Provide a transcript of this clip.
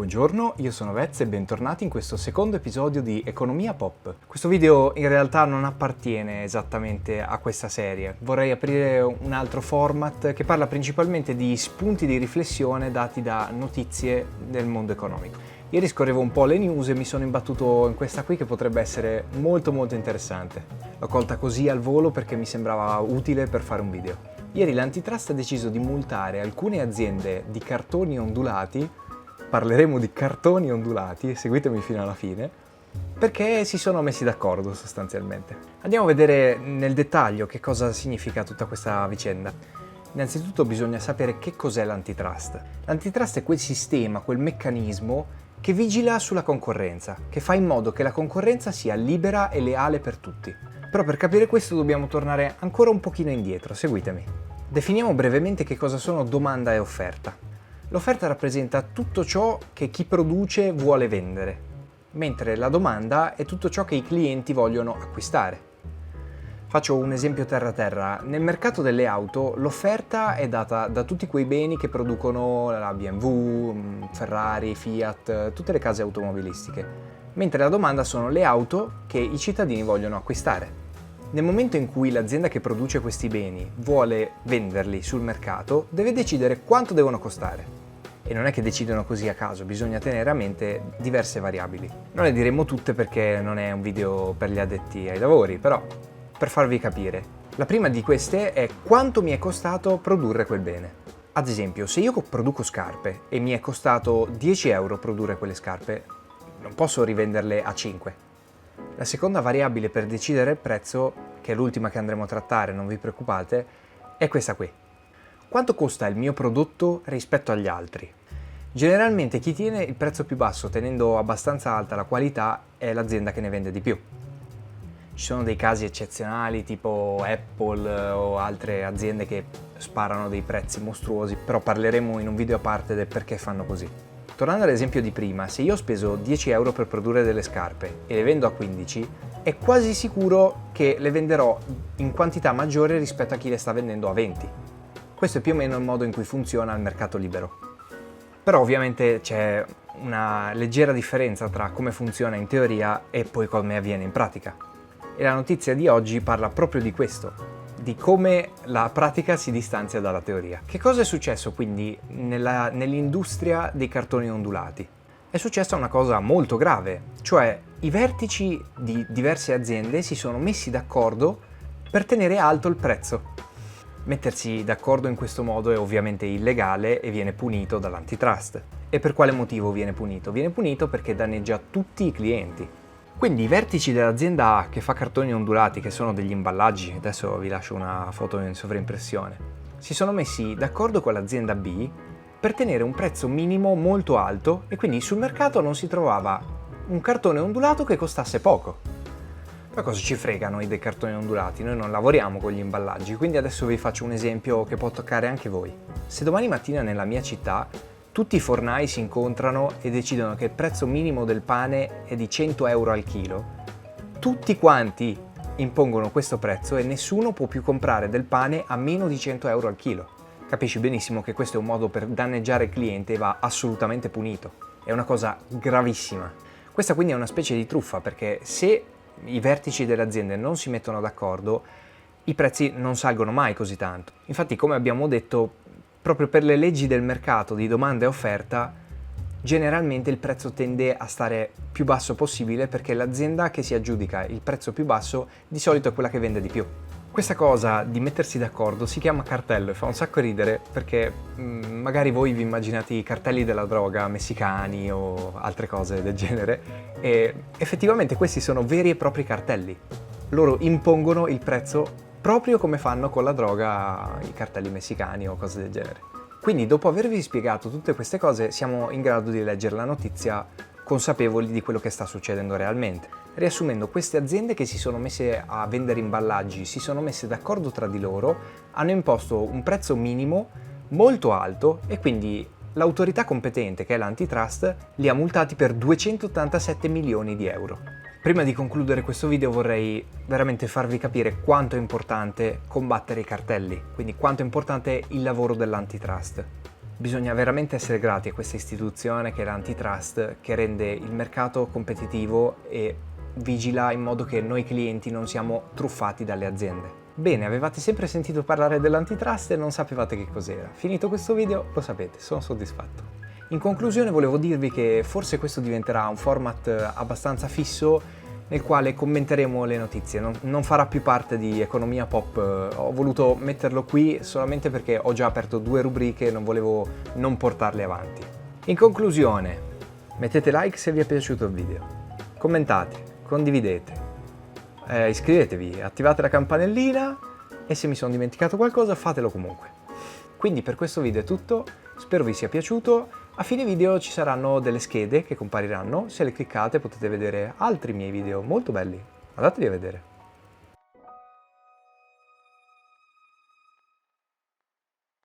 Buongiorno, io sono Vez e bentornati in questo secondo episodio di Economia Pop. Questo video in realtà non appartiene esattamente a questa serie. Vorrei aprire un altro format che parla principalmente di spunti di riflessione dati da notizie del mondo economico. Ieri scorrevo un po' le news e mi sono imbattuto in questa qui che potrebbe essere molto interessante. L'ho colta così al volo perché mi sembrava utile per fare un video. Ieri l'Antitrust ha deciso di multare alcune aziende di cartoni ondulati. Parleremo di cartoni ondulati, seguitemi fino alla fine, perché si sono messi d'accordo sostanzialmente. Andiamo a vedere nel dettaglio che cosa significa tutta questa vicenda. Innanzitutto bisogna sapere che cos'è l'antitrust. L'antitrust è quel sistema, quel meccanismo che vigila sulla concorrenza, che fa in modo che la concorrenza sia libera e leale per tutti. Però per capire questo dobbiamo tornare ancora un pochino indietro, seguitemi. Definiamo brevemente che cosa sono domanda e offerta. L'offerta rappresenta tutto ciò che chi produce vuole vendere, mentre la domanda è tutto ciò che i clienti vogliono acquistare. Faccio un esempio terra. Nel mercato delle auto l'offerta è data da tutti quei beni che producono la BMW, Ferrari, Fiat, tutte le case automobilistiche, mentre la domanda sono le auto che i cittadini vogliono acquistare. Nel momento in cui l'azienda che produce questi beni vuole venderli sul mercato, deve decidere quanto devono costare. E non è che decidono così a caso, bisogna tenere a mente diverse variabili. Non le diremo tutte perché non è un video per gli addetti ai lavori, però per farvi capire. La prima di queste è quanto mi è costato produrre quel bene. Ad esempio, se io produco scarpe e mi è costato 10 euro produrre quelle scarpe, non posso rivenderle a 5. La seconda variabile per decidere il prezzo, che è l'ultima che andremo a trattare, non vi preoccupate, è questa qui. Quanto costa il mio prodotto rispetto agli altri? Generalmente chi tiene il prezzo più basso tenendo abbastanza alta la qualità è l'azienda che ne vende di più. Ci sono dei casi eccezionali tipo Apple o altre aziende che sparano dei prezzi mostruosi, però parleremo in un video a parte del perché fanno così. Tornando all'esempio di prima, se io ho speso 10 euro per produrre delle scarpe e le vendo a 15, è quasi sicuro che le venderò in quantità maggiore rispetto a chi le sta vendendo a 20. Questo è più o meno il modo in cui funziona il mercato libero. Però ovviamente c'è una leggera differenza tra come funziona in teoria e poi come avviene in pratica. E la notizia di oggi parla proprio di questo, di come la pratica si distanzia dalla teoria. Che cosa è successo quindi nell'industria dei cartoni ondulati? È successa una cosa molto grave, cioè i vertici di diverse aziende si sono messi d'accordo per tenere alto il prezzo. Mettersi d'accordo in questo modo è ovviamente illegale e viene punito dall'antitrust. E per quale motivo viene punito? Viene punito perché danneggia tutti i clienti. Quindi i vertici dell'azienda A che fa cartoni ondulati, che sono degli imballaggi, adesso vi lascio una foto in sovraimpressione, si sono messi d'accordo con l'azienda B per tenere un prezzo minimo molto alto e quindi sul mercato non si trovava un cartone ondulato che costasse poco. Ma cosa ci frega noi dei cartoni ondulati? Noi non lavoriamo con gli imballaggi, quindi adesso vi faccio un esempio che può toccare anche voi. Se domani mattina nella mia città tutti i fornai si incontrano e decidono che il prezzo minimo del pane è di 100 euro al chilo, tutti quanti impongono questo prezzo e nessuno può più comprare del pane a meno di 100 euro al chilo. Capisci benissimo che questo è un modo per danneggiare il cliente e va assolutamente punito. È una cosa gravissima. Questa quindi è una specie di truffa, perché se i vertici delle aziende non si mettono d'accordo, i prezzi non salgono mai così tanto. Infatti, come abbiamo detto, proprio per le leggi del mercato di domanda e offerta, generalmente il prezzo tende a stare più basso possibile perché l'azienda che si aggiudica il prezzo più basso di solito è quella che vende di più. Questa cosa di mettersi d'accordo si chiama cartello e fa un sacco ridere perché magari voi vi immaginate i cartelli della droga messicani o altre cose del genere e effettivamente questi sono veri e propri cartelli. Loro impongono il prezzo proprio come fanno con la droga i cartelli messicani o cose del genere. Quindi dopo avervi spiegato tutte queste cose siamo in grado di leggere la notizia consapevoli di quello che sta succedendo realmente. Riassumendo, queste aziende che si sono messe a vendere imballaggi, si sono messe d'accordo tra di loro, hanno imposto un prezzo minimo molto alto e quindi l'autorità competente, che è l'antitrust, li ha multati per 287 milioni di euro. Prima di concludere questo video vorrei veramente farvi capire quanto è importante combattere i cartelli, quindi quanto è importante il lavoro dell'antitrust. Bisogna veramente essere grati a questa istituzione che è l'antitrust, che rende il mercato competitivo e vigila in modo che noi clienti non siamo truffati dalle aziende. Bene, avevate sempre sentito parlare dell'antitrust e non sapevate che cos'era. Finito questo video, lo sapete, sono soddisfatto. In conclusione volevo dirvi che forse questo diventerà un format abbastanza fisso nel quale commenteremo le notizie, non farà più parte di Economia Pop. Ho voluto metterlo qui solamente perché ho già aperto 2 rubriche e non volevo non portarle avanti. In conclusione, mettete like se vi è piaciuto il video, commentate, condividete, iscrivetevi, attivate la campanellina e se mi sono dimenticato qualcosa fatelo comunque. Quindi per questo video è tutto, spero vi sia piaciuto. A fine video ci saranno delle schede che compariranno, se le cliccate potete vedere altri miei video molto belli. Andatevi a vedere.